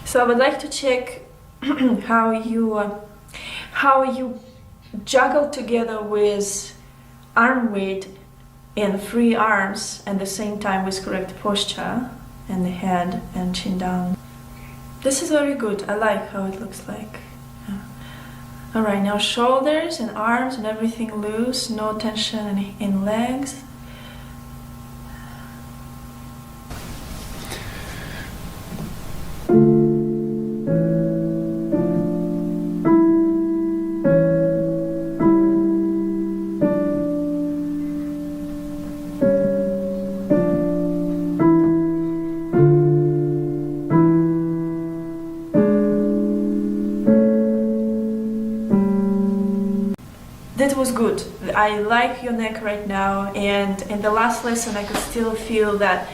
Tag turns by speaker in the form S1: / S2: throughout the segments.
S1: So I would like to check how you juggle together with arm weight and free arms at the same time with correct posture and the head and chin down. This is very good. I like how it looks like. Yeah. All right, now shoulders and arms and everything loose, no tension in legs. That was good. I like your neck right now, and in the last lesson I could still feel that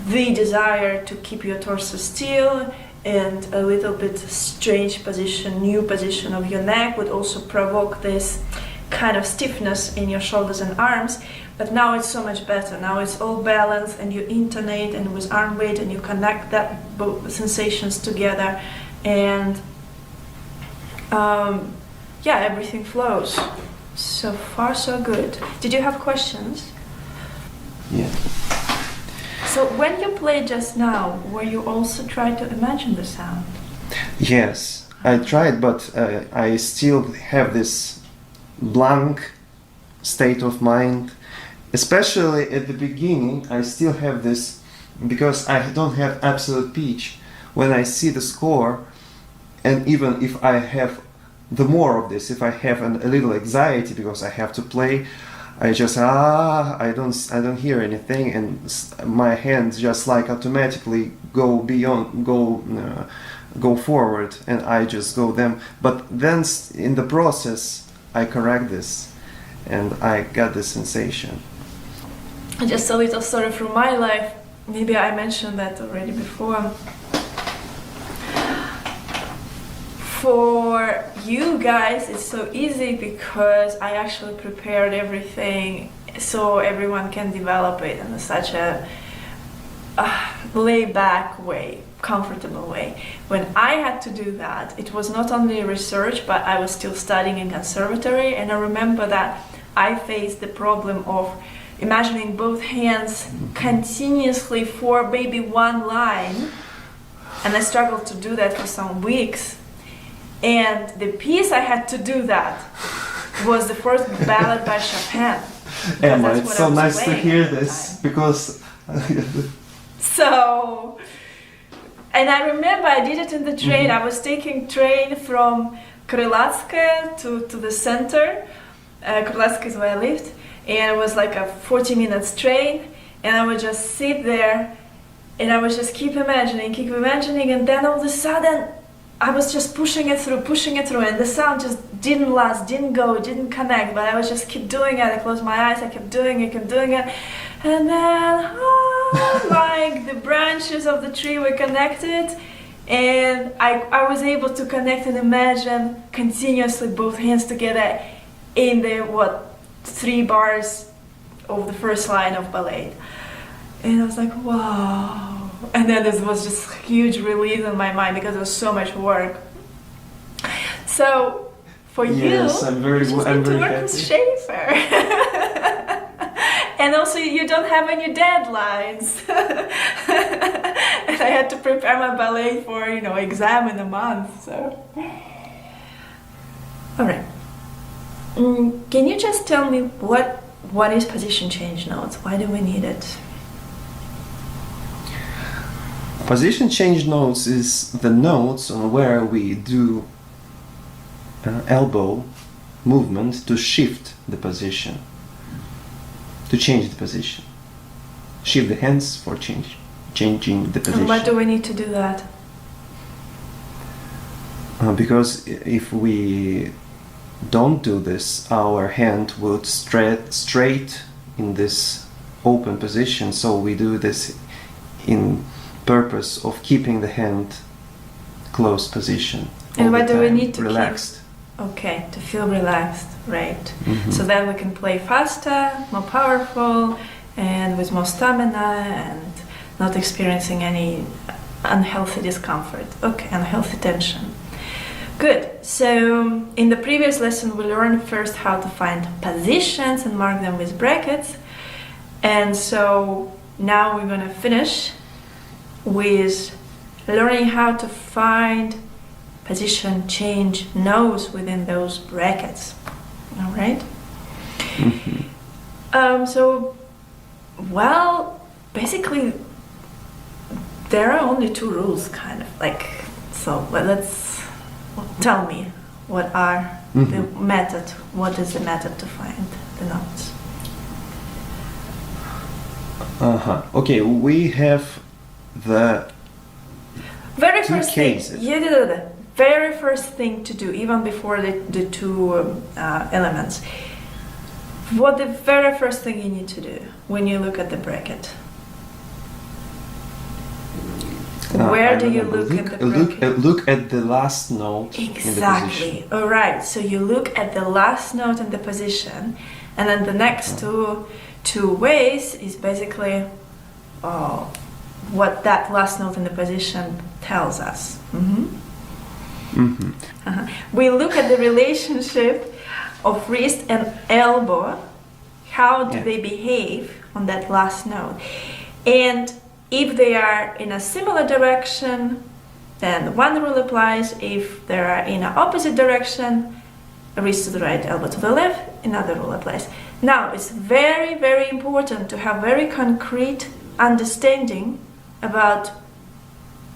S1: the desire to keep your torso still and a little bit strange position, new position of your neck would also provoke this kind of stiffness in your shoulders and arms. But now it's so much better. Now it's all balanced and you intonate and with arm weight and you connect that both sensations together, and yeah, everything flows. So far, so good. Did you have questions?
S2: Yeah.
S1: So when you played just now, were you also trying to imagine the sound?
S2: Yes, I tried, but I still have this blank state of mind. Especially at the beginning, I still have this, because I don't have absolute pitch. When I see the score, and even if I have the more of this, if I have a little anxiety because I have to play, I just I don't hear anything, and my hands just like automatically go beyond, go forward, and I just go them. But then in the process, I correct this, and I got this sensation.
S1: Just a little story from my life. Maybe I mentioned that already before. For you guys, it's so easy because I actually prepared everything so everyone can develop it in such a laid-back way, comfortable way. When I had to do that, it was not only research, but I was still studying in conservatory, and I remember that I faced the problem of imagining both hands continuously for maybe one line, and I struggled to do that for some weeks. And the piece I had to do that was the first ballad by Chopin.
S2: Emma, it's so nice to hear this, because
S1: so, and I remember I did it in the train. I was taking train from Krylatskaya to the center. Krylatskaya is where I lived, and it was like a 40 minutes train, and I would just sit there and I would just keep imagining, and then all of a sudden I was just pushing it through, and the sound just didn't last, didn't go, didn't connect, but I was just keep doing it. I closed my eyes, I kept doing it, and then like the branches of the tree were connected, and I was able to connect and imagine continuously both hands together in the 3 bars of the first line of ballet. And I was like, wow. And then this was just huge relief in my mind because it was so much work. So for
S2: yes,
S1: you,
S2: I'm very
S1: to work with Schaefer. And also you don't have any deadlines. And I had to prepare my ballet for, exam in a month. So, all right. Can you just tell me what is position change notes? Why do we need it?
S2: Position change notes is the notes on where we do elbow movement to shift the position, to change the position. Shift the hands for changing the position.
S1: And why do we need to do that?
S2: Because if we don't do this, our hand would straight in this open position. So we do this in purpose of keeping the hand closed position.
S1: And why do we need to
S2: relaxed?
S1: Okay, to feel relaxed, right? So then we can play faster, more powerful, and with more stamina, and not experiencing any unhealthy discomfort. Okay, unhealthy tension. Good. So in the previous lesson, we learned first how to find positions and mark them with brackets. And so now we're going to finish with learning how to find position change notes within those brackets. All right? Well, basically, there are only two rules, kind of like. So, but tell me, what are the method? What is the method to find the notes?
S2: Okay, we have the
S1: very
S2: two
S1: first
S2: cases.
S1: thing. You do the very first thing to do, even before the two elements. What the very first thing you need to do when you look at the bracket? Where do you look at the bracket?
S2: Look at the last note in the position.
S1: Exactly. All right. So you look at the last note in the position, and then the next two ways is basically what that last note in the position tells us. We look at the relationship of wrist and elbow. How do they behave on that last note? And if they are in a similar direction, then one rule applies. If they are in an opposite direction, wrist to the right, elbow to the left, another rule applies. Now, it's very, very important to have very concrete understanding about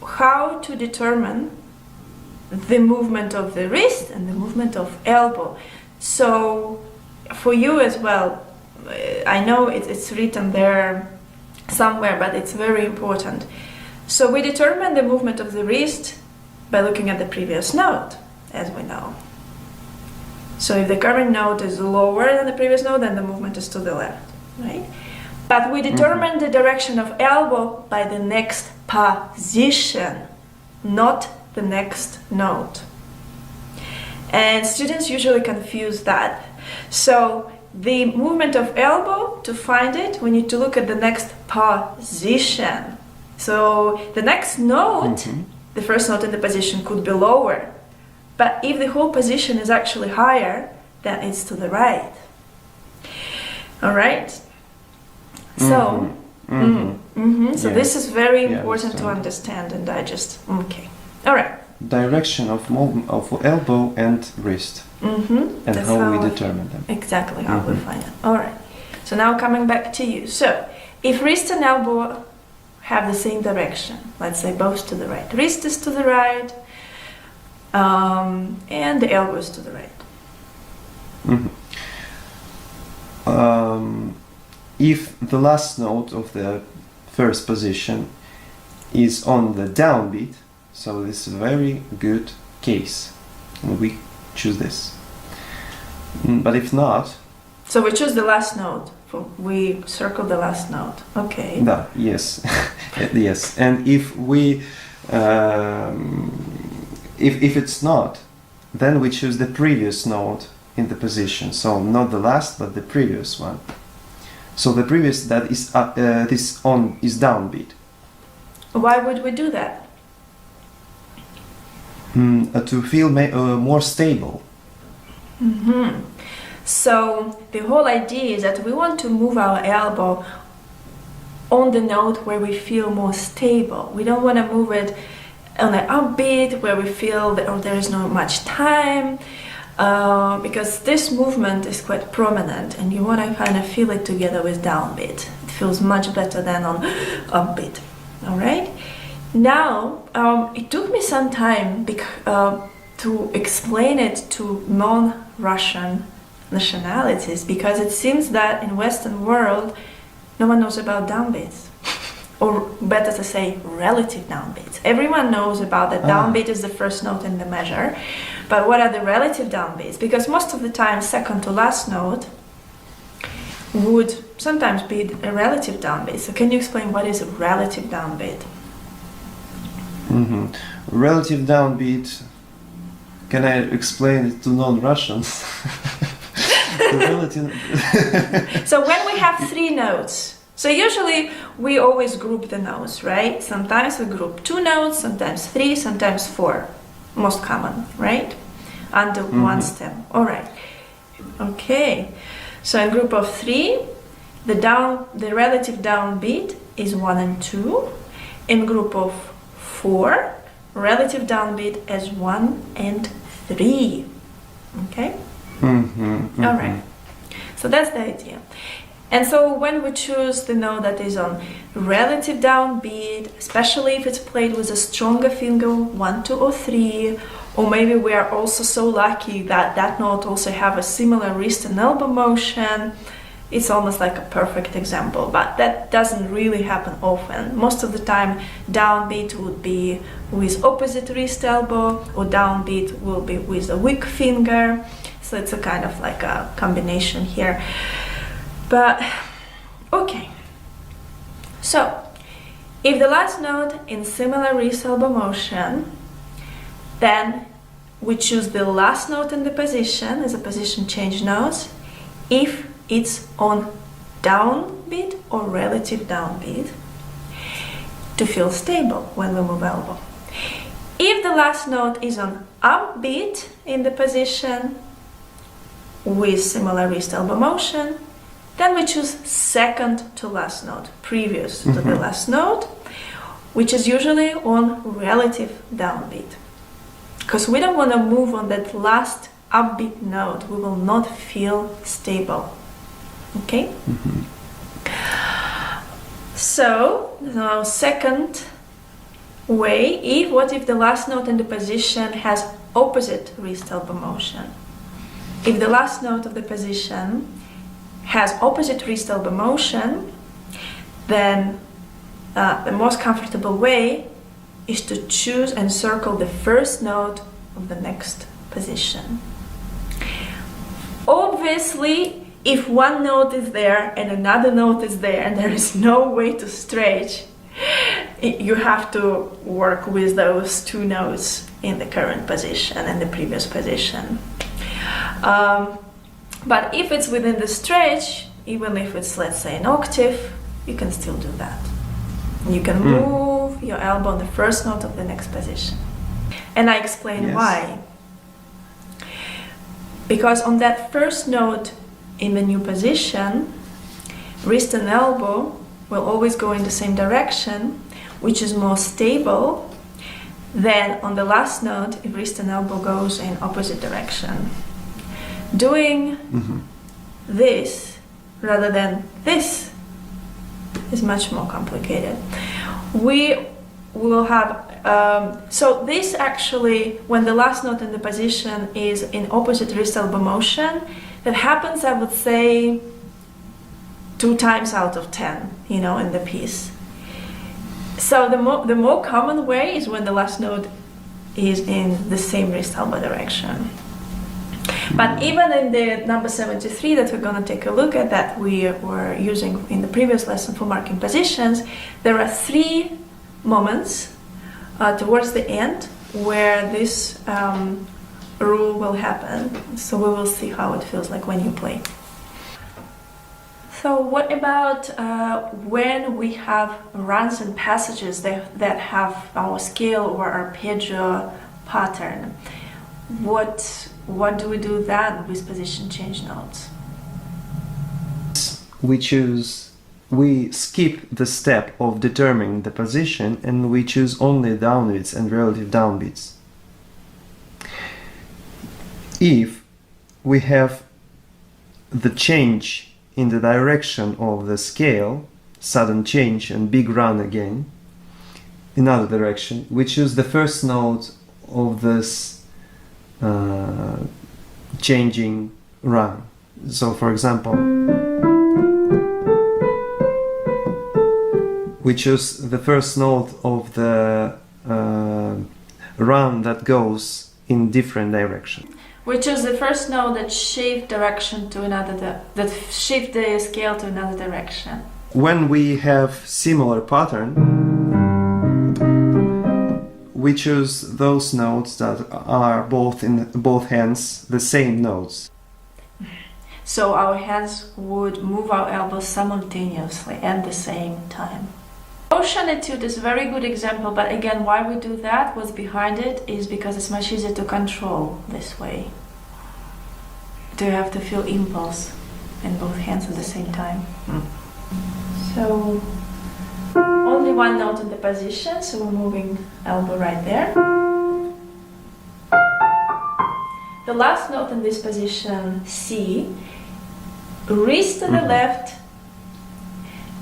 S1: how to determine the movement of the wrist and the movement of elbow. So, for you as well, I know it's written there somewhere, but it's very important. So we determine the movement of the wrist by looking at the previous note, as we know. So if the current note is lower than the previous note, then the movement is to the left, right? But we determine the direction of elbow by the next position, not the next note. And students usually confuse that. So the movement of elbow, to find it, we need to look at the next position. So the next note, the first note in the position, could be lower. But if the whole position is actually higher, then it's to the right. All right? So, so this is very important to understand and digest. Okay. All right.
S2: Direction of movement of elbow and wrist. And
S1: That's
S2: how we determine them.
S1: Exactly how we find them. All right. So now coming back to you. So if wrist and elbow have the same direction, let's say both to the right. Wrist is to the right, and the elbow is to the right.
S2: If the last note of the first position is on the downbeat, so this is a very good case, and we choose this. But if not,
S1: so we choose the last note. We circle the last note. Okay.
S2: No, yes, yes. And if we, if it's not, then we choose the previous note in the position. So not the last, but the previous one. So the previous that is this on is downbeat.
S1: Why would we do that?
S2: To feel more stable.
S1: So the whole idea is that we want to move our elbow on the note where we feel more stable. We don't want to move it on an upbeat where we feel that there is not much time, because this movement is quite prominent and you want to kind of feel it together with downbeat. It feels much better than on upbeat. All right? Now, it took me some time to explain it to non-Russian nationalities, because it seems that in Western world no one knows about downbeats, or better to say relative downbeats. Everyone knows about that downbeat is the first note in the measure, but what are the relative downbeats? Because most of the time second to last note would sometimes be a relative downbeat. So can you explain what is a relative downbeat?
S2: Relative downbeat, can I explain it to non-Russians?
S1: So when we have three notes, So usually we always group the notes, right? Sometimes we group 2 notes, sometimes 3, sometimes 4. Most common, right? Under one stem. All right. Okay. So in group of 3, the relative downbeat is 1 and 2. In group of 4, relative downbeat is 1 and 3. Okay? All right. So that's the idea. And so when we choose the note that is on relative downbeat, especially if it's played with a stronger finger, 1, 2, or 3, or maybe we are also so lucky that that note also have a similar wrist and elbow motion, it's almost like a perfect example, but that doesn't really happen often. Most of the time, downbeat would be with opposite wrist elbow, or downbeat will be with a weak finger. So it's a kind of like a combination here. But, okay. So, if the last note in similar wrist elbow motion, then we choose the last note in the position as a position change note if it's on downbeat or relative downbeat to feel stable when we move elbow. If the last note is on upbeat in the position with similar wrist elbow motion, then we choose second to last note, previous to the last note, which is usually on relative downbeat. Because we don't want to move on that last upbeat note, we will not feel stable. Okay? So, now second way, what if the last note in the position has opposite wrist elbow motion? If the last note of the position has opposite wrist elbow motion, then the most comfortable way is to choose and circle the first note of the next position. Obviously, if one note is there and another note is there and there is no way to stretch, you have to work with those 2 notes in the current position and the previous position. But if it's within the stretch, even if it's, let's say, an octave, you can still do that. You can move your elbow on the first note of the next position. And I explain why. Because on that first note in the new position, wrist and elbow will always go in the same direction, which is more stable than on the last note if wrist and elbow goes in opposite direction. Doing this rather than this is much more complicated. We will have, so this actually, when the last note in the position is in opposite wrist elbow motion, that happens, I would say, 2 times out of 10, in the piece. So the more common way is when the last note is in the same wrist elbow direction. But even in the number 73 that we're going to take a look at, that we were using in the previous lesson for marking positions, there are 3 moments towards the end where this rule will happen. So we will see how it feels like when you play. So what about when we have runs and passages that have our scale or arpeggio pattern? What do we do then with position change notes?
S2: We skip the step of determining the position and we choose only downbeats and relative downbeats. If we have the change in the direction of the scale, sudden change and big run again, in other direction, we choose the first note of this changing run. So for example, we choose the first note of the run that goes in different direction.
S1: We choose the first note that shift direction to another, that shift the scale to another direction.
S2: When we have similar pattern, we choose those notes that are both in both hands the same notes.
S1: So our hands would move our elbows simultaneously at the same time. Motion etude is a very good example, but again, why we do that, what's behind it, is because it's much easier to control this way. Do you have to feel impulse in both hands at the same time? So only one note in the position, so we're moving elbow right there. The last note in this position, C, wrist to the left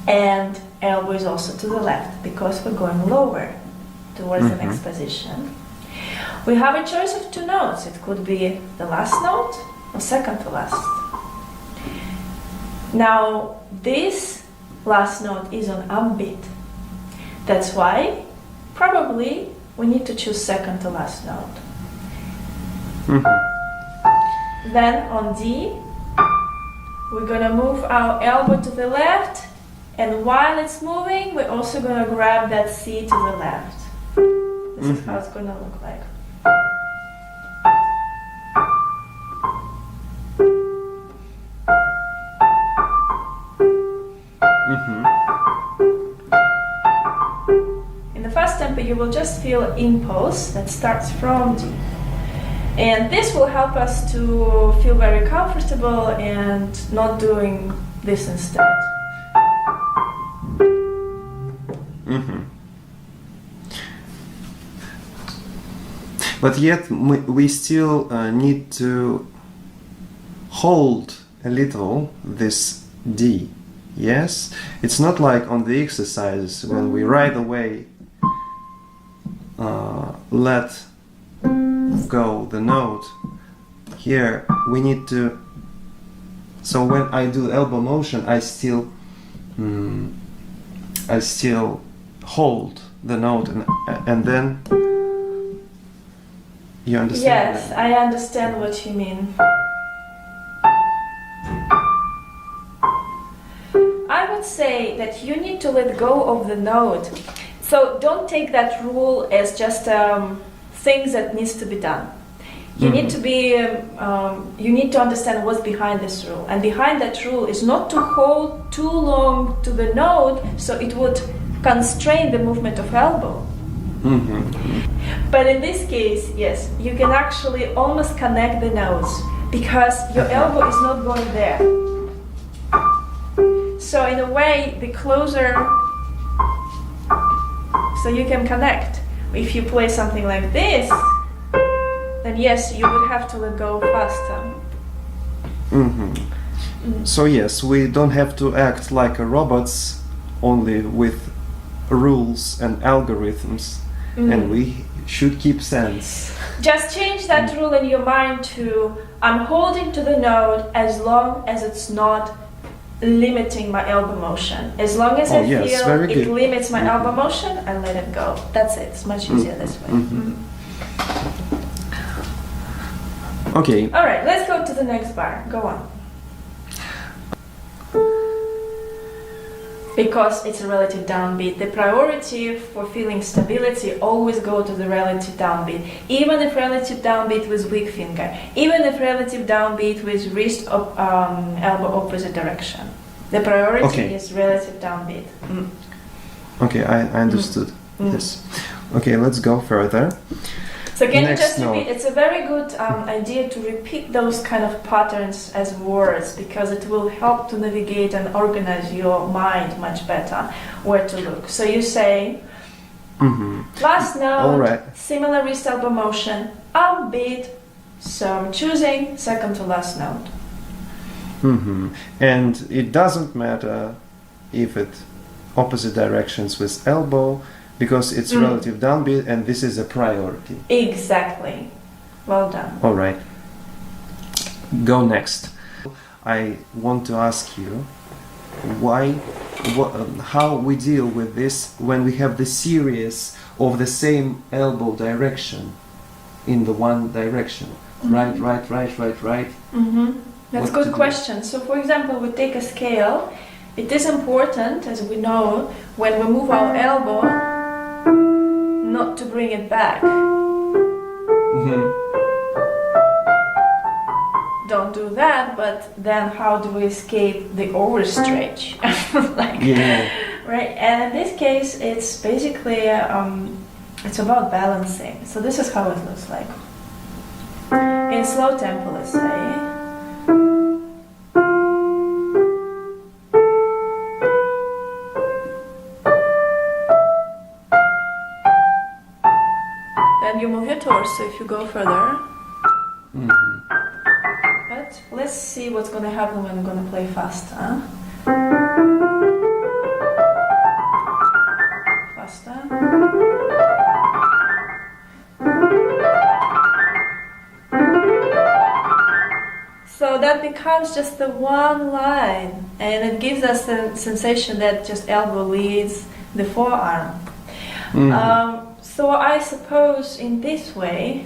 S1: and elbow is also to the left because we're going lower towards the next position. We have a choice of two notes. It could be the last note or second to last. Now this last note is on upbeat. That's why probably we need to choose second to last note. Then on D, we're gonna move our elbow to the left, and while it's moving, we're also gonna grab that C to the left. This is how it's gonna look like. In the fast tempo, you will just feel impulse that starts from D. And this will help us to feel very comfortable and not doing this instead.
S2: But yet we still need to hold a little this D. Yes? It's not like on the exercises when we right away let go the note. Here we need to, so when I do elbow motion I still hold the note and then you understand?
S1: Yes,
S2: that?
S1: I understand what you mean. I would say that you need to let go of the note. So don't take that rule as just things that needs to be done. You need to be, you need to understand what's behind this rule. And behind that rule is not to hold too long to the note, so it would constrain the movement of elbow. But in this case, yes, you can actually almost connect the notes because your elbow is not going there. So in a way, the closer, so you can connect. If you play something like this, then yes, you would have to let go faster.
S2: So yes, we don't have to act like robots only with rules and algorithms, and we should keep sense.
S1: Just change that rule in your mind to I'm holding to the note as long as it's not limiting my elbow motion. As long as I feel it limits my elbow motion, I let it go. That's it. It's much easier this way.
S2: Okay.
S1: All right, let's go to the next bar. Go on. Because it's a relative downbeat, the priority for feeling stability always go to the relative downbeat. Even if relative downbeat with weak finger, even if relative downbeat with wrist elbow opposite direction. The priority is relative downbeat.
S2: Okay, I understood. Yes. Okay, let's go further.
S1: So can you just repeat? It's a very good idea to repeat those kind of patterns as words because it will help to navigate and organize your mind much better where to look. So you say, last note, similar wrist elbow motion, upbeat. So I'm choosing second to last note.
S2: And it doesn't matter if it opposite directions with elbow, because it's relative downbeat and this is a priority.
S1: Exactly. Well done.
S2: All right. Go next. I want to ask you how we deal with this when we have the series of the same elbow direction in the one direction. Right.
S1: That's a good question. So for example, we take a scale. It is important, as we know, when we move our elbow, not to bring it back. don't do that, but then how do we escape the overstretch? Like,
S2: Yeah.
S1: right? And in this case, it's basically it's about balancing. So this is how it looks like. In slow tempo, let's say. Then you move your torso if you go further. But let's see what's gonna happen when I'm gonna play faster. Faster. So that becomes just the one line, and it gives us the sensation that just elbow leads the forearm. So I suppose in this way,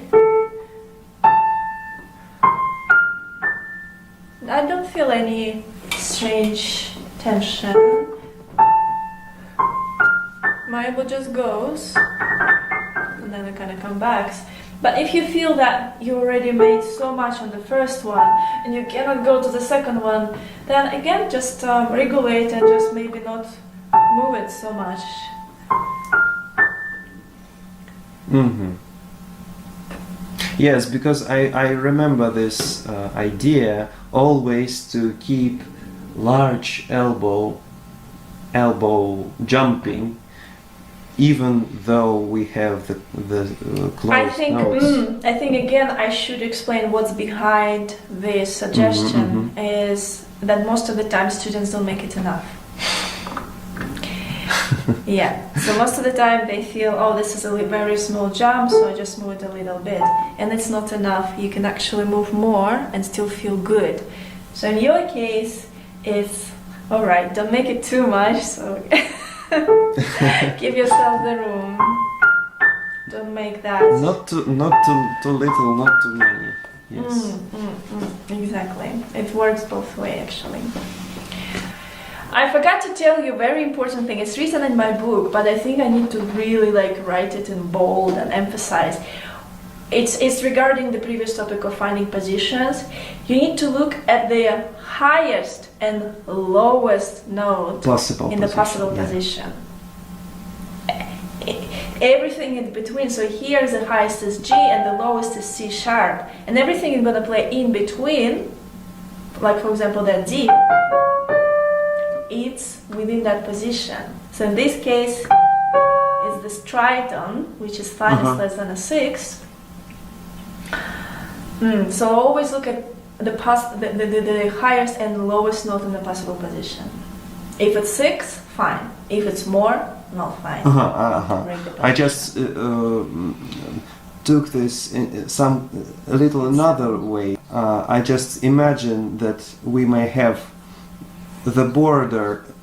S1: I don't feel any strange tension. My elbow just goes, and then it kind of comes back. But if you feel that you already made so much on the first one and you cannot go to the second one, then again just regulate and just maybe not move it so much.
S2: Yes, because I remember this idea always to keep large elbow jumping, even though we have the closed notes.
S1: I think again I should explain what's behind this suggestion. Is that most of the time students don't make it enough. Yeah, so most of the time they feel, oh, this is a very small jump, so I just move it a little bit, and it's not enough. You can actually move more and still feel good. So in your case, it's all right. Don't make it too much. So give yourself the room. Don't make that.
S2: Not too little, not too many. Yes.
S1: Exactly. It works both ways, actually. I forgot to tell you a very important thing. It's written in my book, but I think I need to really write it in bold and emphasize. It's regarding the previous topic of finding positions. You need to look at the highest and lowest note in the possible position. Everything in between. So here the highest is G and the lowest is C sharp, and everything is going to play in between. Like for example that D. It's within that position. So in this case, it's the striatum, which is finest less than a sixth. So always look at the highest and lowest note in the possible position. If it's 6, fine. If it's more, not fine.
S2: I just took this in a little another way. I just imagine that we may have the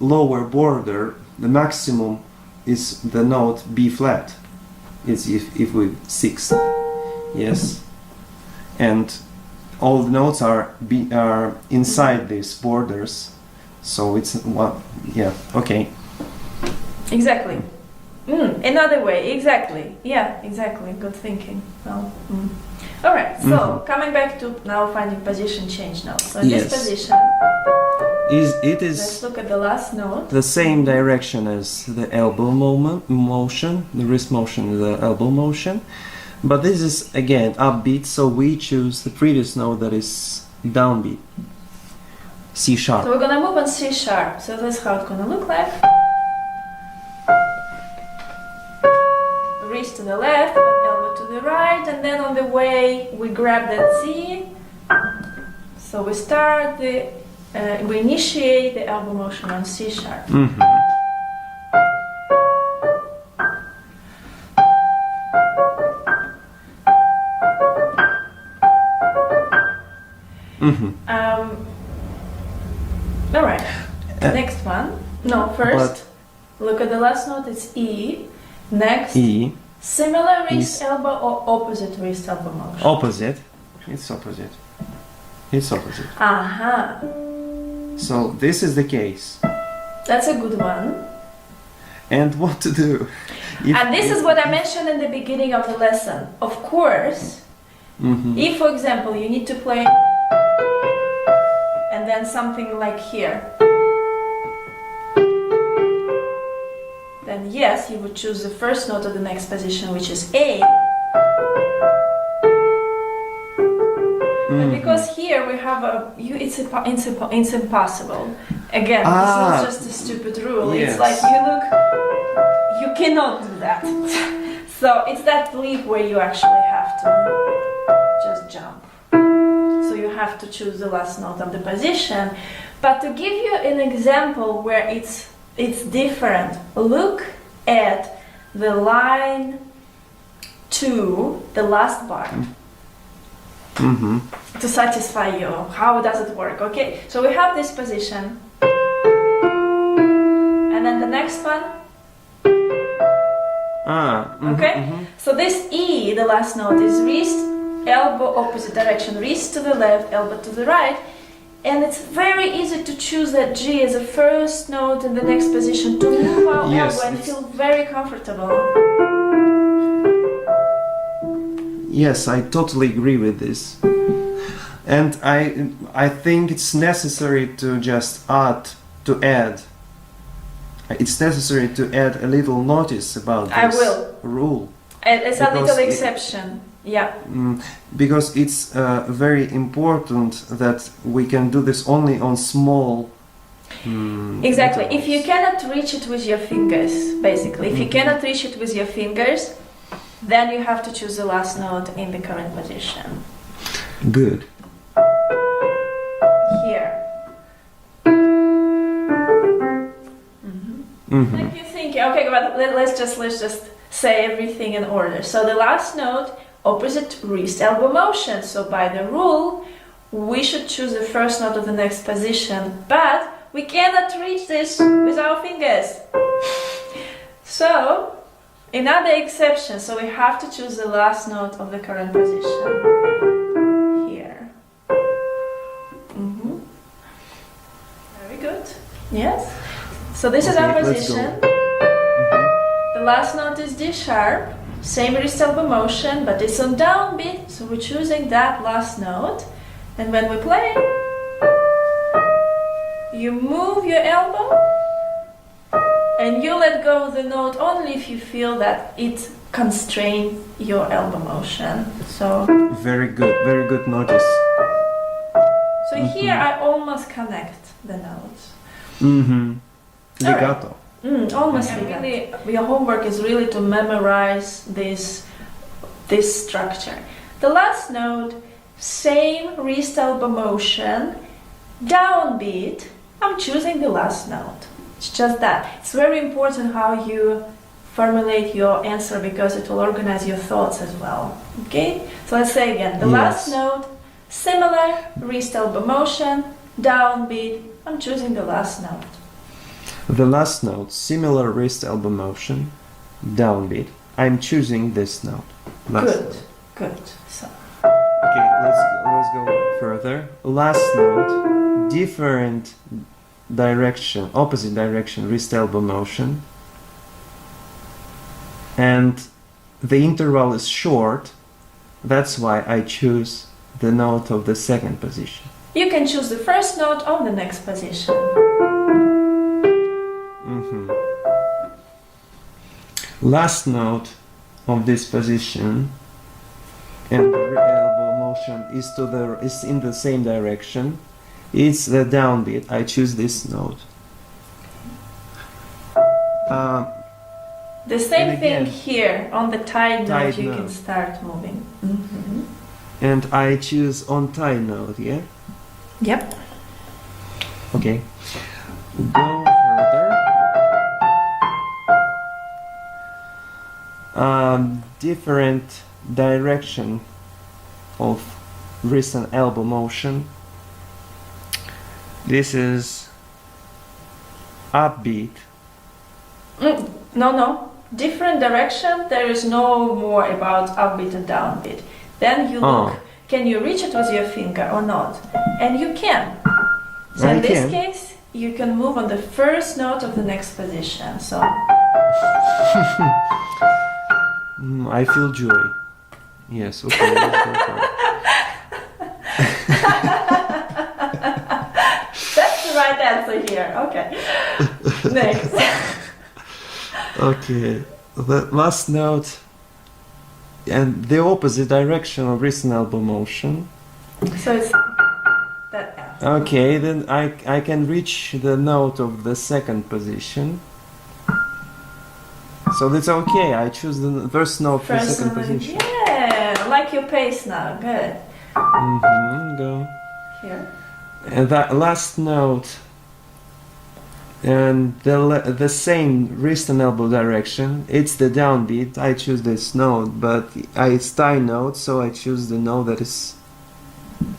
S2: lower border, the maximum is the note B flat. It's if we 6, yes, and all the notes are inside these borders, so it's one. Yeah, okay.
S1: Exactly. Another way, exactly. Yeah, exactly. Good thinking. Well, all right. So coming back to now finding position change notes. So in this position. Let's look at the last note.
S2: The same direction as the elbow motion, the wrist motion, the elbow motion. But this is again upbeat, so we choose the previous note that is downbeat. C sharp.
S1: So we're gonna move on C sharp. So that's how it's gonna look like. Wrist to the left, elbow to the right, and then on the way we grab that C. So we start we initiate the elbow motion on C sharp. All right. Next one. No, first look at the last note. It's E. Next,
S2: E.
S1: Similar wrist elbow or opposite wrist elbow motion?
S2: Opposite. It's opposite. It's opposite. So this is the case.
S1: That's a good one.
S2: And what to do?
S1: And this is what I mentioned in the beginning of the lesson. Of course, if, for example, you need to play then something like here, then yes, you would choose the first note of the next position, which is A. And because here we have it's impossible. Again, it's not just a stupid rule.
S2: Yes.
S1: It's like you cannot do that. So it's that leap where you actually have to just jump. So you have to choose the last note of the position. But to give you an example where it's different, look at the line 2, the last bar. To satisfy you, how does it work? Okay, so we have this position, and then the next one. Okay, so this E, the last note, is wrist, elbow opposite direction, wrist to the left, elbow to the right, and it's very easy to choose that G as a first note in the next position to move our elbow and feel very comfortable.
S2: Yes, I totally agree with this. And I think it's necessary to just add. It's necessary to add a little notice about this rule.
S1: It's a little exception. Yeah.
S2: Because it's very important that we can do this only on small.
S1: Exactly. If you cannot reach it with your fingers, basically, if you cannot reach it with your fingers, then you have to choose the last note in the current position.
S2: Good.
S1: Here. Like you think, okay, but let's just say everything in order. So the last note, opposite wrist elbow motion. So by the rule, we should choose the first note of the next position, but we cannot reach this with our fingers. So another exception, so we have to choose the last note of the current position. Here. Very good. Yes. So this is our position. The last note is D sharp. Same wrist elbow motion, but it's on downbeat, so we're choosing that last note. And when we play, you move your elbow and you let go of the note only if you feel that it constrains your elbow motion. So
S2: very good notice.
S1: So here I almost connect the notes.
S2: Legato.
S1: Almost legato. Really, your homework is really to memorize this structure. The last note, same wrist elbow motion, downbeat. I'm choosing the last note. It's just that. It's very important how you formulate your answer because it will organize your thoughts as well. Okay? So let's say again, the last note, similar wrist elbow motion, downbeat. I'm choosing the last note.
S2: The last note, similar wrist elbow motion, downbeat. I'm choosing this note.
S1: Good. So.
S2: Okay, let's go further. Last note, different direction, opposite direction, wrist elbow motion. And the interval is short. That's why I choose the note of the second position.
S1: You can choose the first note of the next position.
S2: Last note of this position and the elbow motion is in the same direction. It's the downbeat. I choose this note.
S1: The same thing here on the tied note. You can start moving.
S2: And I choose on tied note. Yeah.
S1: Yep.
S2: Okay. Go further. Different direction of wrist and elbow motion. This is upbeat.
S1: No. Different direction. There is no more about upbeat and downbeat. Then you look. Can you reach it with your finger or not? And you can. So in this case, you can move on the first note of the next position. So.
S2: I feel joy. Yes, okay, let's go for it.
S1: answer here. Okay. Next.
S2: Okay, the last note and the opposite direction of wrist and elbow motion.
S1: So it's that F.
S2: Okay, then I can reach the note of the second position. So that's okay. I choose the first note for
S1: First
S2: second
S1: note,
S2: position.
S1: yeah, I like your pace now. Good.
S2: Go.
S1: Here.
S2: And that last note and the same wrist and elbow direction. It's the downbeat. I choose this note, but it's tie note, so I choose the note that is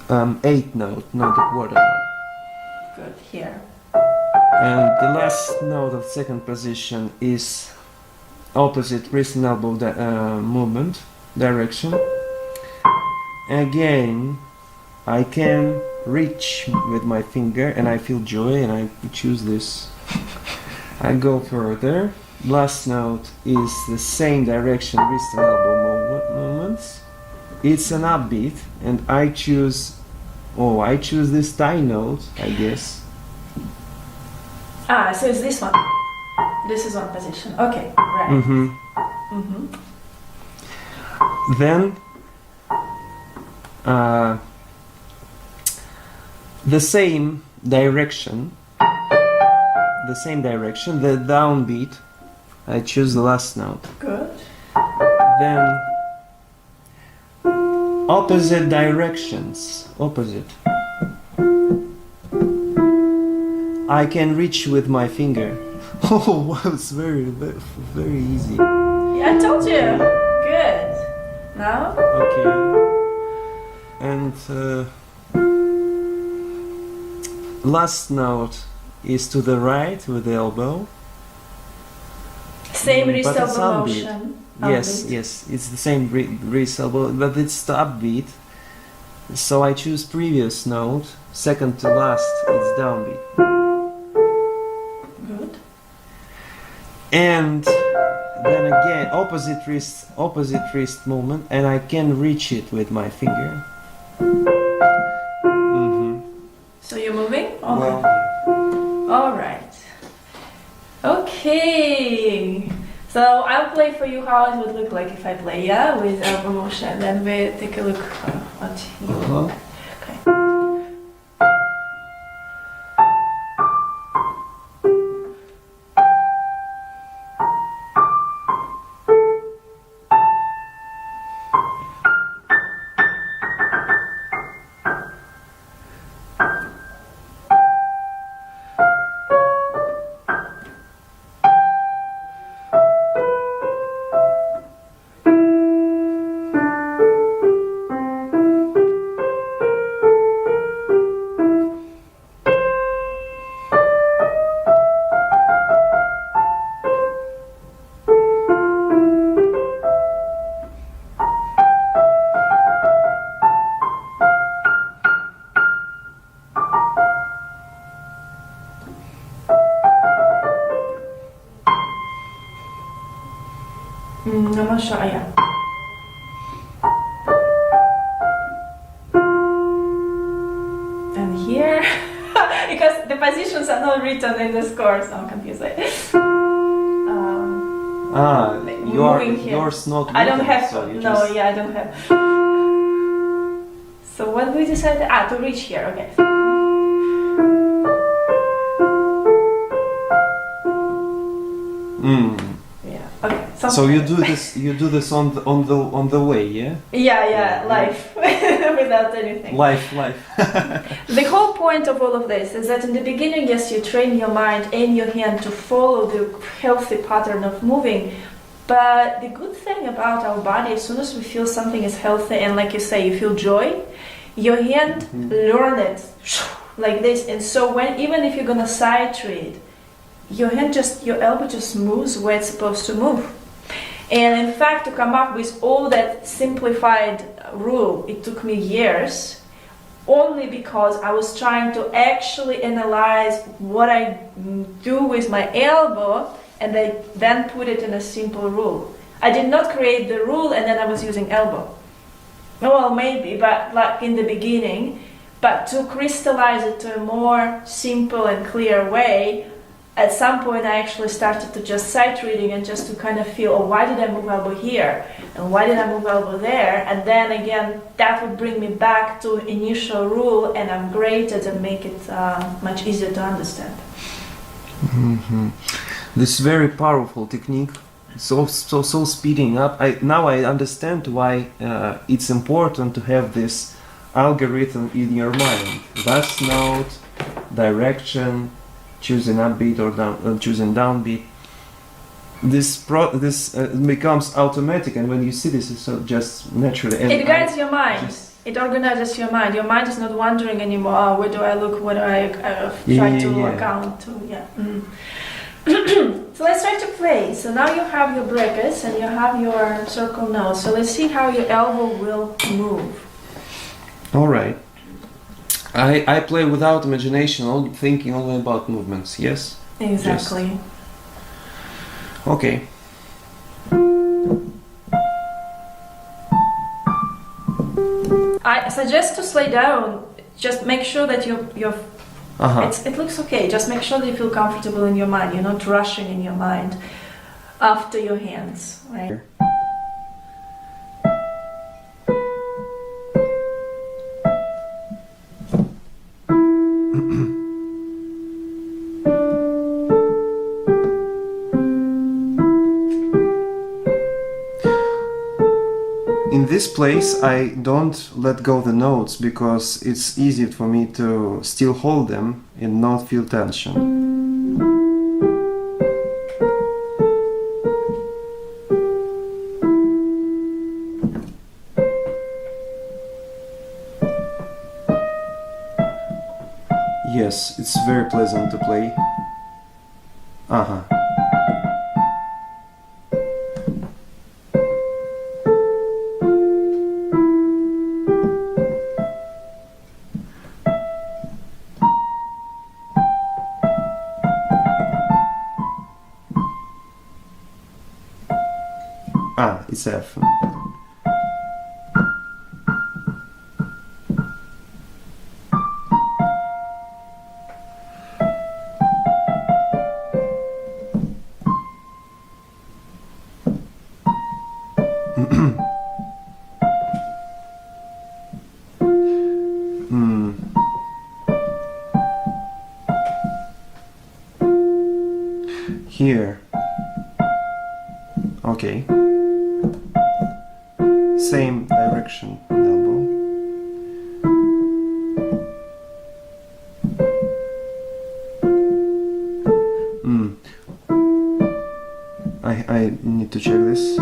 S2: 8th note, not the quarter note.
S1: Good. Here.
S2: And the last note of second position is opposite wrist and elbow movement direction. Again, I can reach with my finger and I feel joy and I choose this. I go further. Last note is the same direction, wrist and elbow movements. It's an upbeat and I choose this tie note, I guess.
S1: So it's this one. This is one position. Okay, right.
S2: Then the same direction, the downbeat, I choose the last note.
S1: Good.
S2: Then opposite directions, opposite. I can reach with my finger. Oh, wow, it's very, very, very easy.
S1: Yeah, I told you. Good. Now?
S2: Okay. And last note is to the right with the elbow.
S1: Same wrist
S2: but it's
S1: elbow
S2: upbeat.
S1: motion.
S2: Yes,
S1: Upbeat.
S2: yes, it's the same wrist elbow, but it's the upbeat. So I choose previous note, second to last, it's downbeat.
S1: Good.
S2: And then again, opposite wrist movement, and I can reach it with my finger.
S1: So you're moving?
S2: Well,
S1: All right. Okay. So I'll play for you how it would look like if I play, yeah, with elbow motion. Then we take a look at you. Okay. I'm not sure, yeah. And here, because the positions are not written in the score, so I'm confused. Moving here.
S2: yours not.
S1: I don't
S2: written,
S1: have,
S2: so you
S1: no,
S2: just-
S1: yeah, I don't have. So what we decided, to reach here, okay. Yeah, okay.
S2: So you do this on the way, yeah?
S1: Yeah, live, without anything.
S2: Life.
S1: The whole point of all of this is that in the beginning, yes, you train your mind and your hand to follow the healthy pattern of moving. But the good thing about our body, as soon as we feel something is healthy and like you say, you feel joy, your hand learn it like this. And so even if you're gonna side treat, your elbow just moves where it's supposed to move. And in fact, to come up with all that simplified rule, it took me years, only because I was trying to actually analyze what I do with my elbow and then put it in a simple rule. I did not create the rule and then I was using elbow. Well, maybe, but like in the beginning, But to crystallize it to a more simple and clear way, at some point I actually started to just sight reading and just to kind of feel, oh, why did I move elbow here? And why did I move elbow there? And then again, that would bring me back to initial rule and upgrade it and make it much easier to understand.
S2: Mm-hmm. This very powerful technique, so speeding up. Now I understand why it's important to have this algorithm in your mind. Last note, direction, choosing upbeat or choosing downbeat. This becomes automatic, and when you see this, it's so just naturally. And
S1: it guides your mind. It organizes your mind. Your mind is not wandering anymore. Oh, where do I look? What do I try to account to? Yeah. So let's try to play. So now you have your brackets and you have your circle notes. So let's see how your elbow will move.
S2: All right. I play without imagination, only thinking only about movements. Yes.
S1: Exactly.
S2: Just... Okay.
S1: I suggest to slow down. Just make sure that your it looks okay. Just make sure that you feel comfortable in your mind. You're not rushing in your mind after your hands, right?
S2: In this place, I don't let go the notes because it's easy for me to still hold them and not feel tension. Yes, it's very pleasant to play. It's F. Here. Okay. Same direction on elbow. I need to check this.